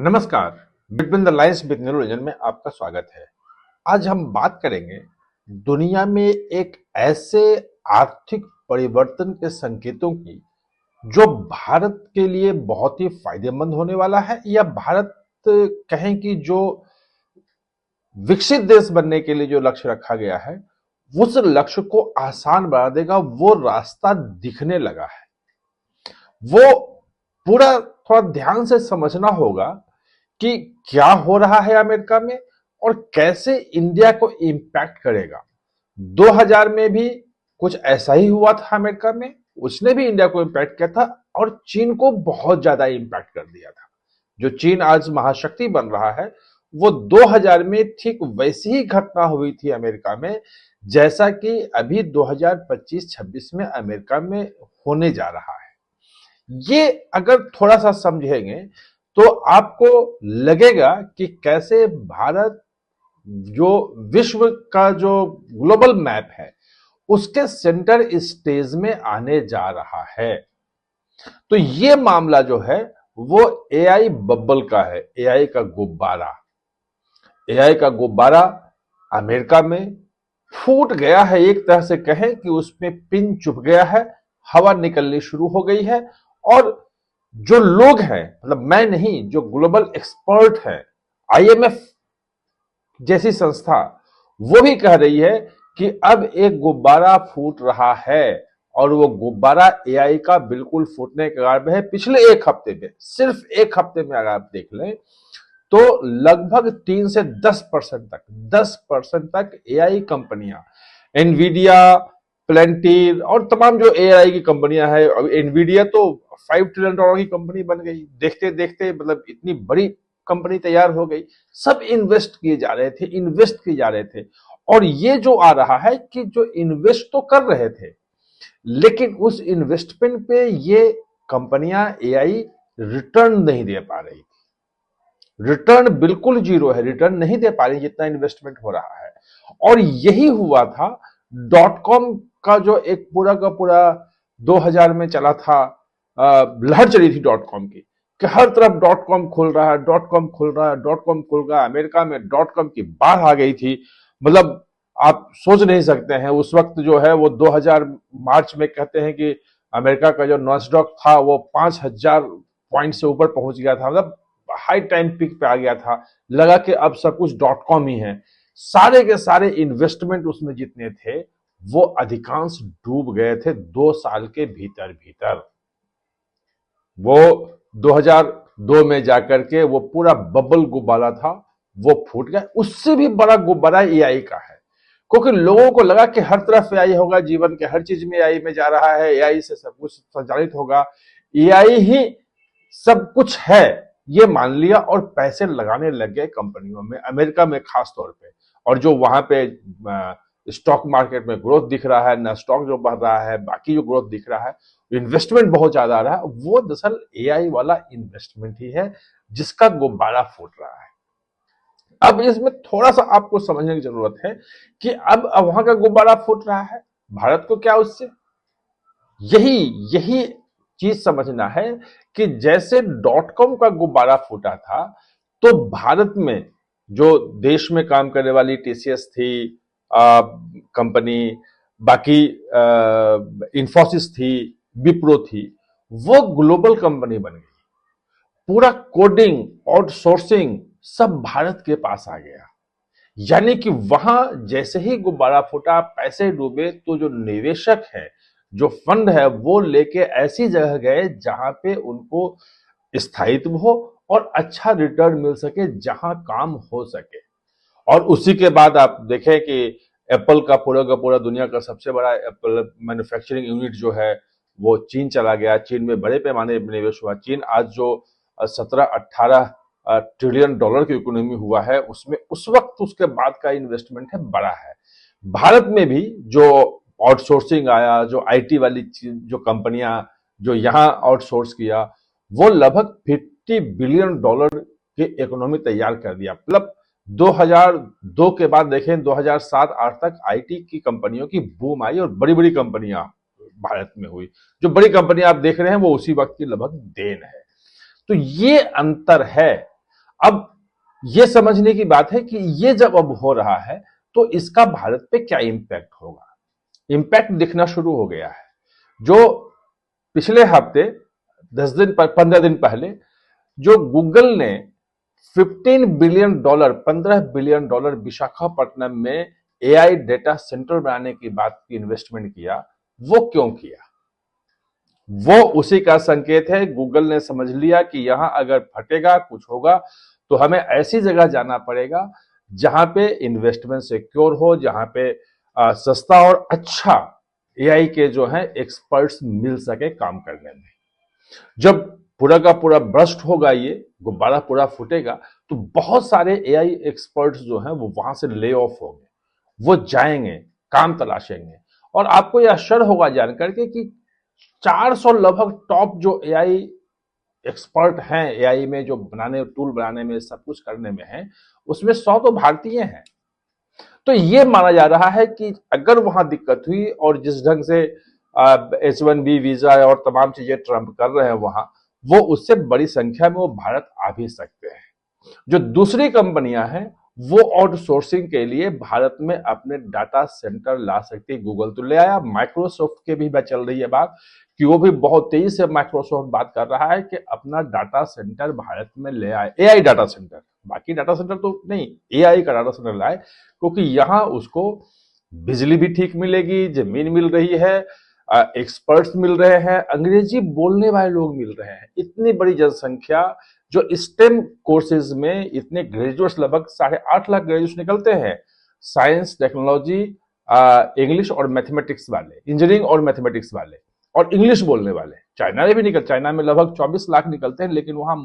नमस्कार। Between the lines with Niranjan में आपका स्वागत है। आज हम बात करेंगे दुनिया में एक ऐसे आर्थिक परिवर्तन के संकेतों की जो भारत के लिए बहुत ही फायदेमंद होने वाला है, या भारत कहें कि जो विकसित देश बनने के लिए जो लक्ष्य रखा गया है उस लक्ष्य को आसान बना देगा। वो रास्ता दिखने लगा है, वो पूरा थोड़ा ध्यान से समझना होगा कि क्या हो रहा है अमेरिका में और कैसे इंडिया को इंपैक्ट करेगा। 2000 में भी कुछ ऐसा ही हुआ था अमेरिका में, उसने भी इंडिया को इंपैक्ट किया था और चीन को बहुत ज्यादा इंपैक्ट कर दिया था। जो चीन आज महाशक्ति बन रहा है वो 2000 में ठीक वैसी ही घटना हुई थी अमेरिका में, जैसा कि अभी 2025-26 में अमेरिका में होने जा रहा है। ये अगर थोड़ा सा समझेंगे तो आपको लगेगा कि कैसे भारत जो विश्व का जो ग्लोबल मैप है उसके सेंटर स्टेज में आने जा रहा है। तो ये मामला जो है वो एआई बबल का है, एआई का गुब्बारा। एआई का गुब्बारा अमेरिका में फूट गया है, एक तरह से कहें कि उसमें पिन चुभ गया है, हवा निकलनी शुरू हो गई है। और जो लोग हैं, मतलब मैं नहीं, जो ग्लोबल एक्सपर्ट हैं, आईएमएफ जैसी संस्था, वो भी कह रही है कि अब एक गुब्बारा फूट रहा है और वो गुब्बारा एआई का बिल्कुल फूटने के कगार में है। पिछले एक हफ्ते में, सिर्फ एक हफ्ते में अगर आप देख लें तो लगभग 3 से 10% तक एआई कंपनियां, एनवीडिया, प्लेंटियर और तमाम जो एआई की कंपनियां हैं, एनवीडिया तो $5 ट्रिलियन की कंपनी बन गई देखते देखते, मतलब इतनी बड़ी कंपनी तैयार हो गई। सब इन्वेस्ट किए जा रहे थे। और ये जो आ रहा है कि जो इन्वेस्ट तो कर रहे थे लेकिन उस इन्वेस्टमेंट पे ये कंपनियां एआई रिटर्न नहीं दे पा रही। रिटर्न बिल्कुल जीरो है, रिटर्न नहीं दे पा रही जितना इन्वेस्टमेंट हो रहा है। और यही हुआ था डॉट कॉम का, जो एक पूरा का पूरा 2000 में चला था, लहर चली थी डॉट कॉम की कि हर तरफ डॉट कॉम खुल रहा है, डॉट कॉम खुल रहा है, डॉट कॉम खुल रहा है। अमेरिका में डॉट कॉम की बाढ़ आ गई थी। मतलब आप सोच नहीं सकते हैं, उस वक्त जो है वो 2000 मार्च में कहते हैं कि अमेरिका का जो नॉस्डॉक था वो 5000 पॉइंट से ऊपर पहुंच गया था। मतलब हाई टाइम पीक पे आ गया था, लगा कि अब सब कुछ डॉट कॉम ही है। सारे के सारे इन्वेस्टमेंट उसमें जितने थे वो अधिकांश डूब गए थे 2 साल के भीतर भीतर। वो 2002 में जाकर के वो पूरा बबल गुब्बारा था वो फूट गया। उससे भी बड़ा गुब्बारा एआई का है, क्योंकि लोगों को लगा कि हर तरफ एआई होगा, जीवन के हर चीज में एआई में जा रहा है, एआई से सब कुछ संचालित होगा, एआई ही सब कुछ है, ये मान लिया और पैसे लगाने लग गए कंपनियों में, अमेरिका में खास तौर पे। और जो वहां पे स्टॉक मार्केट में ग्रोथ दिख रहा है, ना स्टॉक जो बढ़ रहा है, बाकी जो ग्रोथ दिख रहा है, इन्वेस्टमेंट बहुत ज्यादा आ रहा है, वो दरअसल एआई वाला इन्वेस्टमेंट ही है जिसका गुब्बारा फूट रहा है। अब इसमें थोड़ा सा आपको समझने की जरूरत है कि अब वहां का गुब्बारा फूट रहा है, भारत को क्या उससे? यही यही चीज समझना है कि जैसे डॉट कॉम का गुब्बारा फूटा था तो भारत में जो देश में काम करने वाली टीसीएस थी, कंपनी, बाकी इंफोसिस थी, विप्रो थी, वो ग्लोबल कंपनी बन गई। पूरा कोडिंग, आउटसोर्सिंग सब भारत के पास आ गया। यानी कि वहां जैसे ही गुब्बारा फूटा, पैसे डूबे, तो जो निवेशक है, जो फंड है, वो लेके ऐसी जगह गए जहां पे उनको स्थायित्व हो और अच्छा रिटर्न मिल सके, जहां काम हो सके। और उसी के बाद आप देखें कि एप्पल का पूरा दुनिया का सबसे बड़ा एप्पल मैन्युफैक्चरिंग यूनिट जो है वो चीन चला गया। चीन में बड़े पैमाने पर निवेश हुआ। चीन आज जो 17-18 ट्रिलियन डॉलर की इकोनॉमी हुआ है, उसमें उस वक्त उसके बाद का इन्वेस्टमेंट है बड़ा है। भारत में भी जो आउटसोर्सिंग आया, जो आईटी वाली जो कंपनियां जो यहां आउटसोर्स किया, वो लगभग $50 बिलियन की इकोनॉमी तैयार कर दिया। मतलब 2002 के बाद देखें 2007-8 तक आईटी की कंपनियों की बूम आई और बड़ी बड़ी कंपनियां भारत में हुई। जो बड़ी कंपनियां आप देख रहे हैं वो उसी वक्त की लगभग देन है। तो ये अंतर है। अब ये समझने की बात है कि ये जब अब हो रहा है तो इसका भारत पे क्या इंपैक्ट होगा। इंपैक्ट दिखना शुरू हो गया है। जो पिछले हफ्ते 15 दिन पहले जो गूगल ने 15 बिलियन डॉलर विशाखापट्टनम में एआई डेटा सेंटर बनाने की बात की इन्वेस्टमेंट किया, वो क्यों किया? वो उसी का संकेत है। गूगल ने समझ लिया कि यहां अगर फटेगा, कुछ होगा, तो हमें ऐसी जगह जाना पड़ेगा जहां पे इन्वेस्टमेंट सिक्योर हो, जहां पे सस्ता और अच्छा एआई के जो है एक्सपर्ट्स मिल सके काम करने में। जब पूरा का पूरा ब्रस्ट होगा, ये गुब्बारा पूरा फूटेगा, तो बहुत सारे एआई एक्सपर्ट्स जो हैं वो वहां से ले ऑफ होंगे, वो जाएंगे, काम तलाशेंगे। और आपको यह आश्चर्य होगा जानकर के कि 400 लगभग टॉप जो एआई एक्सपर्ट हैं, एआई में जो बनाने, टूल बनाने में, सब कुछ करने में है, उसमें 100 तो भारतीय हैं। तो ये माना जा रहा है कि अगर वहां दिक्कत हुई और जिस ढंग से H1B वीजा और तमाम चीजें ट्रंप कर रहे हैं वहां, वो उससे बड़ी संख्या में वो भारत आ भी सकते हैं। जो दूसरी कंपनियां हैं वो आउटसोर्सिंग के लिए भारत में अपने डाटा सेंटर ला सकती है। गूगल तो ले आया, माइक्रोसॉफ्ट के भी चल रही है बात कि वो भी बहुत तेजी से माइक्रोसॉफ्ट बात कर रहा है कि अपना डाटा सेंटर भारत में ले आए, एआई डाटा सेंटर, बाकी डाटा सेंटर तो नहीं, एआई का डाटा सेंटर लाए, क्योंकि यहां उसको बिजली भी ठीक मिलेगी, जमीन मिल रही है, एक्सपर्ट्स मिल रहे हैं, अंग्रेजी बोलने वाले लोग मिल रहे हैं। इतनी बड़ी जनसंख्या जो स्टेम कोर्सेज में, इतने ग्रेजुएट्स, लगभग 8.5 लाख ग्रेजुएट्स निकलते हैं, साइंस, टेक्नोलॉजी, इंग्लिश और मैथमेटिक्स वाले, इंजीनियरिंग और मैथमेटिक्स वाले और इंग्लिश बोलने वाले। चाइना में भी चाइना में लगभग 24 लाख निकलते हैं, लेकिन वहां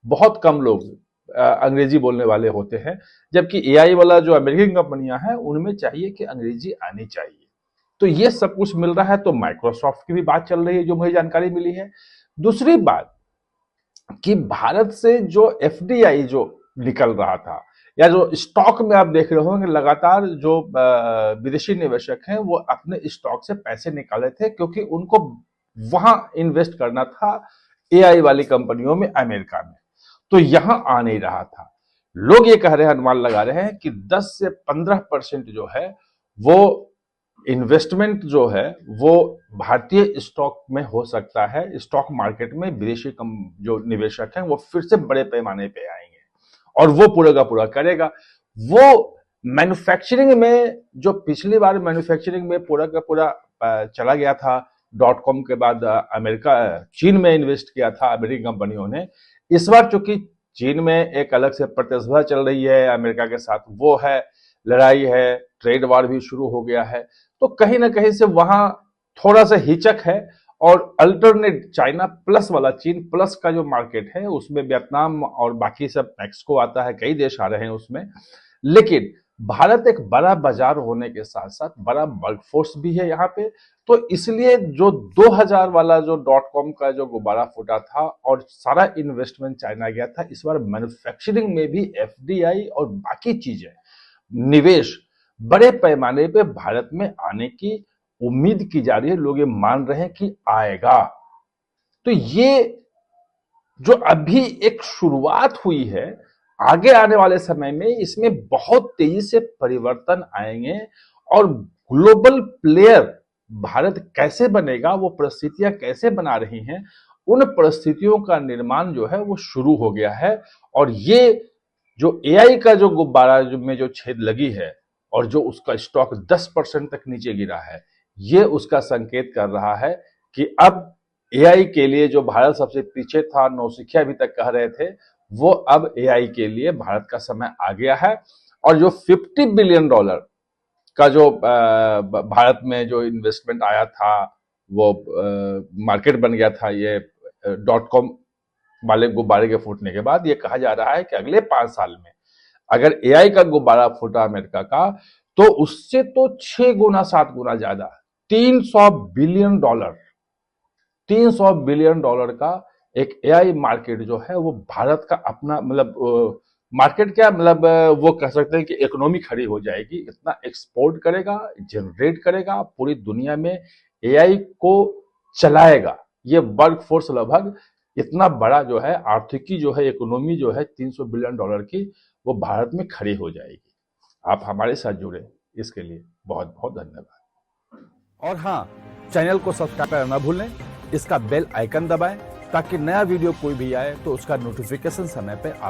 बहुत कम लोग अंग्रेजी बोलने वाले होते हैं। जबकि एआई वाला जो अमेरिकन कंपनियां हैं उनमें चाहिए कि अंग्रेजी आनी चाहिए। तो ये सब कुछ मिल रहा है। तो माइक्रोसॉफ्ट की भी बात चल रही है, जो मुझे जानकारी मिली है। दूसरी बात कि भारत से जो एफडीआई जो निकल रहा था, या जो स्टॉक में आप देख रहे होंगे लगातार जो विदेशी निवेशक हैं वो अपने स्टॉक से पैसे निकाले थे, क्योंकि उनको वहां इन्वेस्ट करना था एआई वाली कंपनियों में अमेरिका में। तो यहां आ नहीं रहा था। लोग ये कह रहे हैं, अनुमान लगा रहे हैं कि 10 से 15% जो है वो इन्वेस्टमेंट जो है वो भारतीय स्टॉक में हो सकता है। स्टॉक मार्केट में विदेशी जो निवेशक हैं वो फिर से बड़े पैमाने पे आएंगे और वो पूरा का पूरा करेगा। वो मैन्युफैक्चरिंग में, जो पिछली बार मैन्युफैक्चरिंग में पूरा का पूरा चला गया था, .com के बाद अमेरिका, चीन में इन्वेस्ट किया था अमेरिकी कंपनियों ने। इस बार चूंकि चीन में एक अलग से प्रतिस्पर्धा चल रही है अमेरिका के साथ, वो है, लड़ाई है, ट्रेड वार भी शुरू हो गया है, तो कहीं ना कहीं से वहां थोड़ा सा हिचक है। और अल्टरनेट चाइना प्लस वाला, चीन प्लस का जो मार्केट है उसमें वियतनाम और बाकी सब, मैक्सिको आता है, कई देश आ रहे हैं उसमें। लेकिन भारत एक बड़ा बाजार होने के साथ साथ बड़ा वर्कफोर्स भी है यहाँ पे। तो इसलिए जो 2000 वाला जो .com का जो गुब्बारा फूटा था और सारा इन्वेस्टमेंट चाइना गया था, इस बार मैन्युफैक्चरिंग में भी एफडीआई और बाकी चीजें, निवेश बड़े पैमाने पे भारत में आने की उम्मीद की जा रही है। लोग ये मान रहे हैं कि आएगा। तो ये जो अभी एक शुरुआत हुई है, आगे आने वाले समय में इसमें बहुत तेजी से परिवर्तन आएंगे और ग्लोबल प्लेयर भारत कैसे बनेगा, वो परिस्थितियां कैसे बना रही हैं, उन परिस्थितियों का निर्माण जो है वो शुरू हो गया है। और ये जो एआई का जो गुब्बारा में जो छेद लगी है और जो उसका स्टॉक 10% तक नीचे गिरा है, ये उसका संकेत कर रहा है कि अब एआई के लिए जो भारत सबसे पीछे था, नौसिखिया अभी तक कह रहे थे, वो अब एआई के लिए भारत का समय आ गया है। और जो $50 बिलियन का जो भारत में जो इन्वेस्टमेंट आया था, वो मार्केट बन गया था ये .com वाले गुब्बारे के फूटने के बाद। ये कहा जा रहा है कि अगले 5 साल में अगर एआई का गुब्बारा फूटा अमेरिका का, तो उससे तो 6 गुना 7 गुना ज्यादा, $300 बिलियन, $300 बिलियन का एक एआई मार्केट जो है वो भारत का अपना, मतलब मार्केट क्या, मतलब वो कह सकते हैं कि इकोनॉमी खड़ी हो जाएगी। इतना एक्सपोर्ट करेगा, जनरेट करेगा, पूरी दुनिया में एआई को चलाएगा। ये वर्क फोर्स लगभग इतना बड़ा जो है आर्थिकी जो है इकोनॉमी जो है $300 बिलियन की वो भारत में खड़ी हो जाएगी। आप हमारे साथ जुड़े इसके लिए बहुत बहुत धन्यवाद। और हाँ, चैनल को सब्सक्राइब करना ना भूलें, इसका बेल आइकन दबाएं ताकि नया वीडियो कोई भी आए तो उसका नोटिफिकेशन समय पे